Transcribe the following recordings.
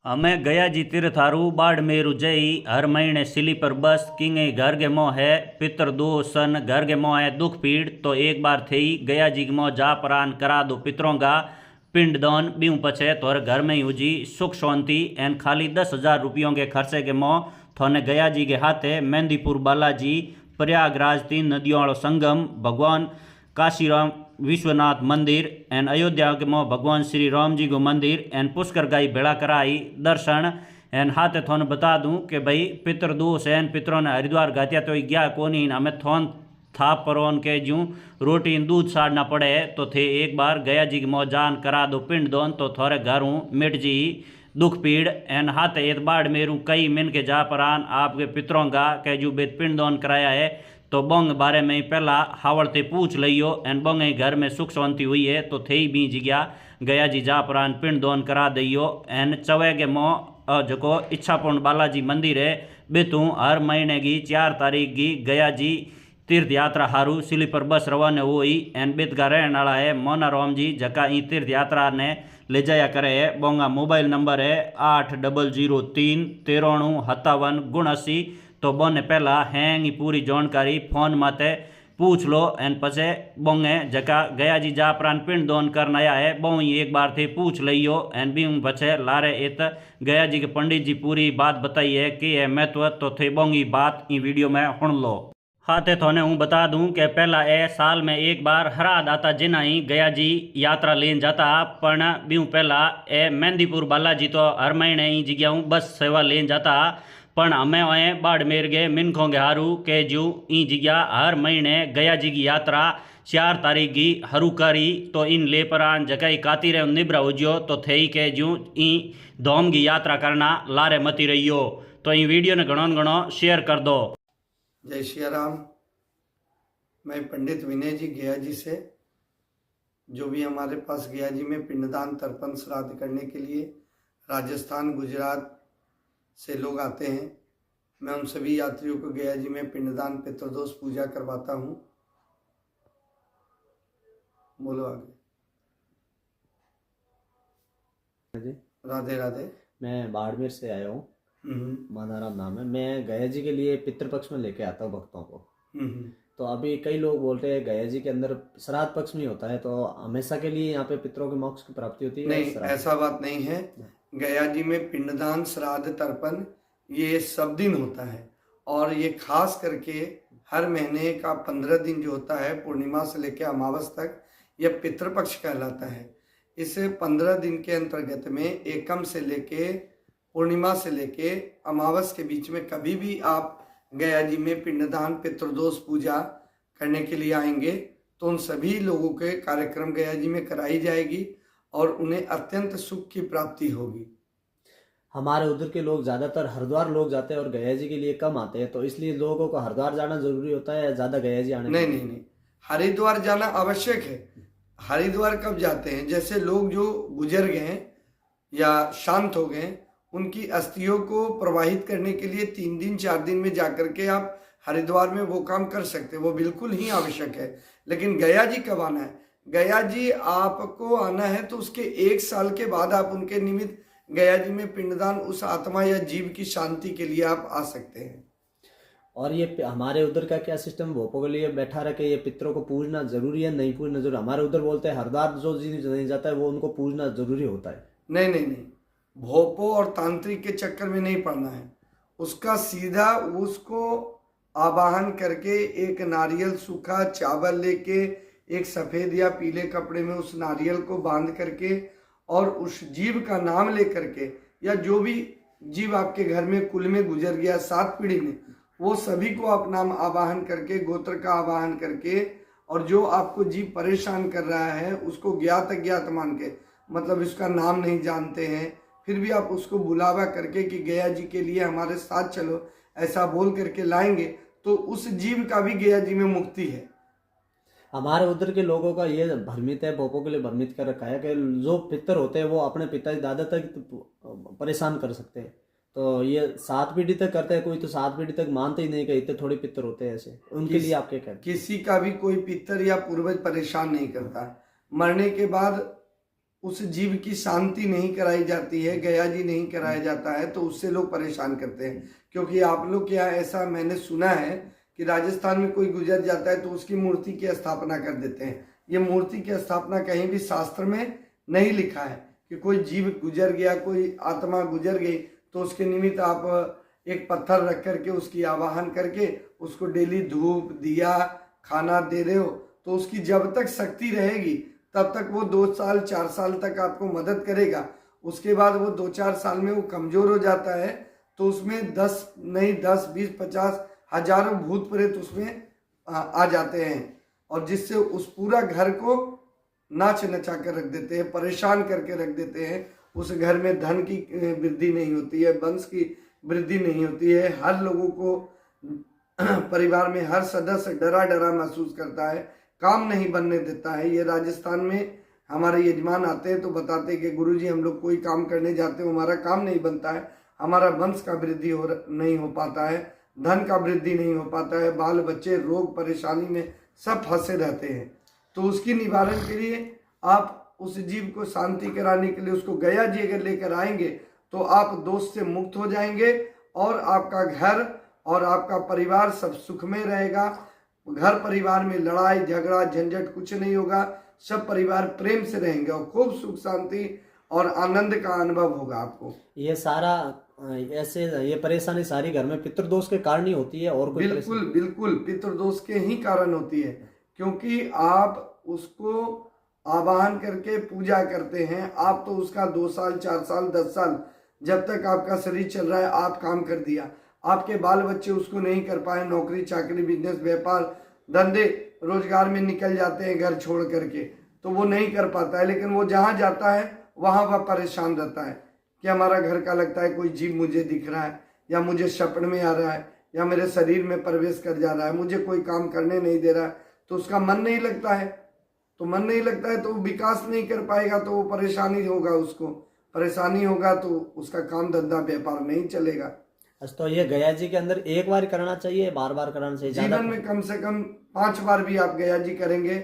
અમે ગયાજી તીર્થારું બાડમેરુ જઈ हर महीने स्लीपर बस किंग घर के मोह है पितर दो सन घर के मोह है दुख पीड़ तो एक बार थे गया जी मोह जा प्रान करा दो पितरों का पिंडदान बीऊ पछे तोर घर में ही हुजी सुख शांति एन खाली 10,000 रुपयों के खर्चे के मोह थोने गया जी के हाथे मेहंदीपुर बालाजी प्रयागराज 3 नदियों वालों संगम भगवान काशीराम विश्वनाथ मंदिर एन अयोध्या के मोह भगवान श्री राम जी को मंदिर एन पुष्कर गाई भेड़ा कराई दर्शन एन हाथे थोन बता दूं कि भाई पितर दोष एन पितरों ने हरिद्वार गातिया तो गया कोनी हमें थोन था परोन के जूं रोटी दूध साड़ना पड़े तो थे एक बार गया जी की मौजान करा दो पिंड दोन तो थोड़े घरों मिट जी दुख पीड़ एन हाथे एक बाढ़ मेरू कई मिन के जा परान आपके पितरों का के जू बेद पिंड दोन कराया है तो बोंग बारे में पहला हावड़ते पूछ लियो एन बोंग घर में सुख शांति हुई है तो थे ही बीज गया गया जी जा प्रान पिंड दोन करा दियो एन चवे के मोह जो इच्छापूर्ण बालाजी मंदिर है बेतू हर महीने की 4 तारीख की गया जी तीर्थ यात्रा हारू स्लीपर बस रवाना हुई एन बेतगा रहने वाला है मोना राम जी जका ई तीर्थ यात्रा ने ले जाया करे है बोंगा मोबाइल नंबर है 8003 93 57 79 तो बोने पहला हैंग पूरी जानकारी फोन माते पूछ लो एन पसे बोंगे जका गया जी जा प्रान पिंड दोन करना आया है बो एक बार थे पूछ लियो एन भी पछे लारे इत गया जी के पंडित जी पूरी बात बताई है कि है महत्व तो थे बोंगी बात ई वीडियो में सुन लो। हाँ ते थोने हूँ बता दूं कि पहला ए साल में एक बार हरा दाता जिना ही गया जी यात्रा लेन जाता पण बीऊ पहला ए मेहंदीपुर बालाजी तो हर महीने ही जगह बस सेवा लेन जाता पण हमें वह बाड़मेर गए मिनखों के हारू के जू ई जगह हर महीने गया जी की यात्रा 4 तारीख की हरूकारी तो इन ले परान जगह काती रहे निब्रा उजो तो थे के जू ई धोम की यात्रा करना लारे मती रहियो तो ई वीडियो ने घणो घणो शेयर कर दो। जय श्री राम। मैं पंडित विनय जी गया जी से जो भी हमारे पास गया जी में पिंडदान तर्पण श्राद्ध करने के लिए राजस्थान गुजरात से लोग आते हैं, मैं उन सभी यात्रियों को गया जी में पिंडदान पितृदोष पूजा करवाता हूँ। बोलो आगे। राधे राधे। मैं बाड़मेर से आया हूँ, मानाराम नाम है। मैं गया जी के लिए पितृपक्ष में लेके आता हूँ भक्तों को। तो अभी कई लोग बोलते हैं गया जी के अंदर श्राद्ध पक्ष में होता है तो हमेशा के लिए यहाँ पे पितरों के मोक्ष की प्राप्ति होती है? नहीं, ऐसा बात नहीं है। गया जी में पिंडदान श्राद्ध तर्पण ये सब दिन होता है और ये खास करके हर महीने का 15 दिन जो होता है पूर्णिमा से लेकर अमावस तक यह पितृपक्ष कहलाता है। इस 15 दिन के अंतर्गत में एकम से लेके पूर्णिमा से लेके अमावस के बीच में कभी भी आप गया जी में पिंडदान पितृदोष पूजा करने के लिए आएंगे तो उन सभी लोगों के कार्यक्रम गया जी में कराई जाएगी और उन्हें अत्यंत सुख की प्राप्ति होगी। हमारे उधर के लोग ज्यादातर हरिद्वार लोग जाते हैं और गया जी के लिए कम आते हैं, तो इसलिए लोगों को हरिद्वार जाना जरूरी होता है या ज्यादा गया जी आने? नहीं नहीं नहीं, हरिद्वार जाना आवश्यक है। हरिद्वार कब जाते हैं? जैसे लोग जो गुजर गए या शांत हो गए उनकी अस्थियों को प्रवाहित करने के लिए 3 दिन 4 दिन में जाकर के आप हरिद्वार में वो काम कर सकते हैं, वो बिल्कुल ही आवश्यक है। लेकिन गया जी कब आना है? गया जी आपको आना है तो उसके 1 साल के बाद आप उनके निमित्त गया जी में पिंडदान उस आत्मा या जीव की शांति के लिए आप आ सकते हैं। और ये हमारे उधर का क्या सिस्टम, भोपों के लिए बैठा रखे ये पितरों को पूजना जरूरी है नहीं पूजना जरूरी? हमारे उधर बोलते हैं हरिद्वार जो जी नहीं जाता है वो उनको पूजना जरूरी होता है। नहीं नहीं नहीं, भोपो और तांत्रिक के चक्कर में नहीं पड़ना है। उसका सीधा उसको आवाहन करके एक नारियल सूखा चावल लेके एक सफ़ेद या पीले कपड़े में उस नारियल को बांध करके और उस जीव का नाम ले करके या जो भी जीव आपके घर में कुल में गुजर गया 7 पीढ़ी में वो सभी को आप नाम आवाहन करके गोत्र का आवाहन करके और जो आपको जीव परेशान कर रहा है उसको ज्ञात अज्ञात मान के, मतलब इसका नाम नहीं जानते हैं फिर भी आप उसको बुलावा करके कि गया जी के लिए हमारे साथ चलो ऐसा बोल करके लाएंगे तो उस जीव का भी गया जी में मुक्ति है। हमारे उधर के लोगों का ये भ्रमित है, भोपों के लिए भ्रमित कर रखा है कि जो पितर होते हैं वो अपने पिता दादा तक परेशान कर सकते हैं, तो ये 7 पीढ़ी तक करते हैं। कोई तो 7 पीढ़ी तक मानते ही नहीं कि इतने थोड़े पितर होते हैं ऐसे, उनके लिए आप क्या कहते हैं? किसी का भी कोई पितर या पूर्वज परेशान नहीं करता। मरने के बाद उस जीव की शांति नहीं कराई जाती है, गया जी नहीं कराया जाता है, तो उससे लोग परेशान करते हैं। क्योंकि आप लोग के यहाँ ऐसा मैंने सुना है कि राजस्थान में कोई गुजर जाता है तो उसकी मूर्ति की स्थापना कर देते हैं। ये मूर्ति की स्थापना कहीं भी शास्त्र में नहीं लिखा है कि कोई जीव गुजर गया, कोई आत्मा गुजर गई तो उसके निमित्त आप एक पत्थर रख करके उसकी आवाहन करके उसको डेली धूप दिया खाना दे रहे हो, तो उसकी जब तक शक्ति रहेगी तब तक वो 2 साल 4 साल तक आपको मदद करेगा। उसके बाद वो 2-4 साल में वो कमजोर हो जाता है, तो उसमें 10 नहीं 10 20 50 हजारों भूत प्रेत उसमें आ जाते हैं, और जिससे उस पूरा घर को नाच नचा कर रख देते हैं, परेशान करके रख देते हैं। उस घर में धन की वृद्धि नहीं होती है, वंश की वृद्धि नहीं होती है। हर लोगों को परिवार में हर सदस्य डरा डरा महसूस करता है, काम नहीं बनने देता है। ये राजस्थान में हमारे यजमान आते हैं तो बताते हैं कि गुरुजी हम लोग कोई काम करने जाते हैं, हमारा काम नहीं बनता है, हमारा वंश का वृद्धि नहीं हो पाता है, धन का वृद्धि नहीं हो पाता है, बाल बच्चे रोग परेशानी में सब फंसे रहते हैं। तो उसकी निवारण के लिए आप उस जीव को शांति कराने के लिए उसको गया जी अगर लेकर आएंगे तो आप दोष से मुक्त हो जाएंगे, और आपका घर और आपका परिवार सब सुख में रहेगा। घर परिवार में लड़ाई झगड़ा झंझट कुछ नहीं होगा, सब परिवार प्रेम से रहेंगे और खूब सुख शांति और आनंद का अनुभव होगा आपको। ये सारा ऐसे ये परेशानी सारी घर में पितृदोष के कारण ही होती है, और कोई बिल्कुल बिल्कुल पितृदोष के ही कारण होती है, क्योंकि आप उसको आवाहन करके पूजा करते हैं। आप तो उसका 2 साल 4 साल 10 साल जब तक आपका शरीर चल रहा है आप काम कर दिया, आपके बाल बच्चे उसको नहीं कर पाए, नौकरी चाकरी बिजनेस व्यापार धंधे रोजगार में निकल जाते हैं घर छोड़ करके, तो वो नहीं कर पाता है। लेकिन वो जहाँ जाता है वहाँ वह परेशान रहता है कि हमारा घर का लगता है कोई जीव मुझे दिख रहा है, या मुझे सपने में आ रहा है, या मेरे शरीर में प्रवेश कर जा रहा है, मुझे कोई काम करने नहीं दे रहा है, तो उसका मन नहीं लगता है। तो मन नहीं लगता है तो वो विकास नहीं कर पाएगा, तो वो परेशानी होगा, उसको परेशानी होगा तो उसका काम धंधा व्यापार नहीं चलेगा। तो ये गया जी के अंदर एक बार करना चाहिए, बार बार कराना चाहिए? जीवन में कम से कम 5 बार भी आप गया जी करेंगे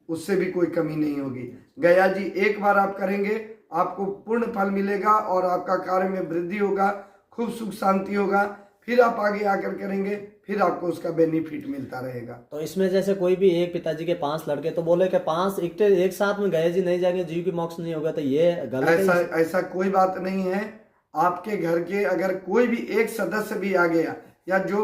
उससे भी कोई कमी नहीं होगी। गया जी एक बार आप करेंगे आपको पूर्ण फल मिलेगा और आपका कार्य में वृद्धि होगा, खूब सुख शांति होगा। फिर आप आगे आकर करेंगे, फिर आपको उसका बेनिफिट मिलता रहेगा। तो इसमें जैसे कोई भी एक पिताजी के 5 लड़के, तो बोले कि 5 एक साथ में गया जी नहीं जाएंगे, जीव की मोक्ष नहीं होगा, तो ये गलत है? ऐसा कोई बात नहीं है। आपके घर के अगर कोई भी एक सदस्य भी आ गया, या जो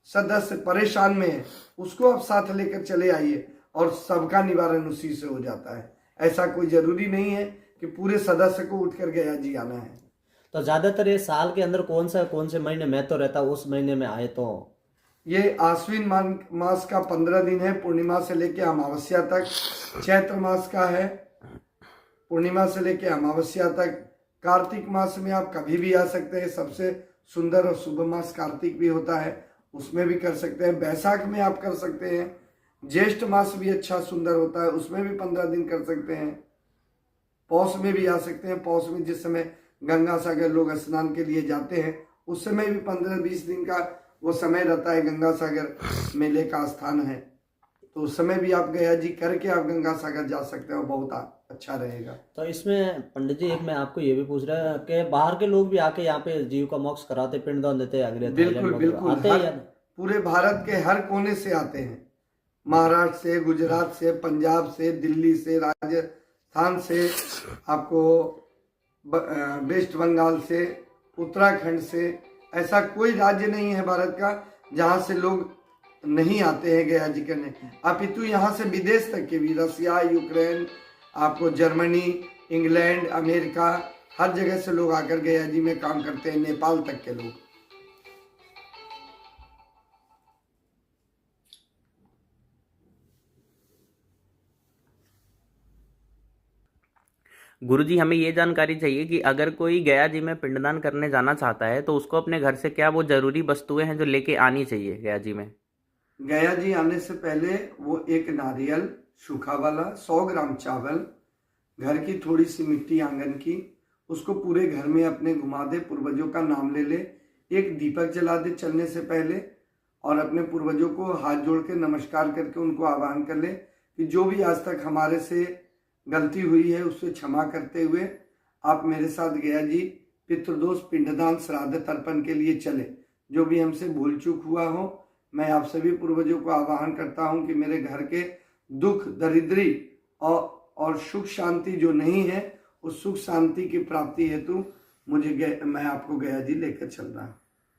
सदस्य परेशान में है उसको आप साथ लेकर चले आइए और सबका निवारण उसी से हो जाता है। ऐसा कोई जरूरी नहीं है कि पूरे सदस्य को उठकर गया जी आना है। तो ज्यादातर ये साल के अंदर कौन से महीने में तो रहता है, उस महीने में आए तो? ये आश्विन मास का 15 दिन है, पूर्णिमा से लेके अमावस्या तक। चैत्र मास का है, पूर्णिमा से लेके अमावस्या तक। कार्तिक मास में आप कभी भी आ सकते हैं, सबसे सुंदर और शुभ मास कार्तिक भी होता है, उसमें भी कर सकते हैं। बैसाख में आप कर सकते हैं। ज्येष्ठ मास भी अच्छा सुंदर होता है, उसमें भी 15 दिन कर सकते हैं। पौष में भी आ सकते हैं। पौष में जिस समय गंगा सागर लोग स्नान के लिए जाते हैं उस समय भी 15-20 दिन का वो समय रहता है, गंगा सागर मेले का स्थान है, तो उस समय भी आप गया जी करके आप गंगा सागर जा सकते हैं और बहुत अच्छा रहेगा। तो इसमें पंडित जी एक मैं आपको ये भी पूछ रहा है कि बाहर के लोग भी आके यहाँ पे जीव का मोक्ष कराते, पिंडदान देते हैं? बिल्कुल बिल्कुल आते हैं? पूरे भारत के हर कोने से आते हैं, महाराष्ट्र से, गुजरात से, पंजाब से, दिल्ली से, राजस्थान से, आपको वेस्ट बंगाल से, उत्तराखंड से, ऐसा कोई राज्य नहीं है भारत का जहाँ से लोग नहीं आते हैं गया जी करने। अपितु यहाँ से विदेश तक के भी, रसिया, यूक्रेन, आपको जर्मनी, इंग्लैंड, अमेरिका, हर जगह से लोग आकर गया जी में काम करते हैं, नेपाल तक के लोग। गुरुजी हमें ये जानकारी चाहिए कि अगर कोई गया जी में पिंडदान करने जाना चाहता है तो उसको अपने घर से क्या वो जरूरी वस्तुएं हैं जो लेके आनी चाहिए गया जी में? गया जी आने से पहले वो एक नारियल सूखा वाला, 100 ग्राम चावल, घर की थोड़ी सी मिट्टी आंगन की, उसको पूरे घर में अपने घुमा दे, पूर्वजों का नाम ले ले, एक दीपक जला दे चलने से पहले, और अपने पूर्वजों को हाथ जोड़ के नमस्कार करके उनको आह्वान कर ले कि जो भी आज तक हमारे से गलती हुई है उससे क्षमा करते हुए आप मेरे साथ गया जी पितृदोष पिंडदान श्राद्ध तर्पण के लिए चले। जो भी हमसे भूल चूक हुआ हो, मैं आप सभी पूर्वजों को आवाहन करता हूं कि मेरे घर के दुख दरिद्री और सुख शांति जो नहीं है, उस सुख शांति की प्राप्ति हेतु मैं आपको गया जी लेकर चल रहा हूं।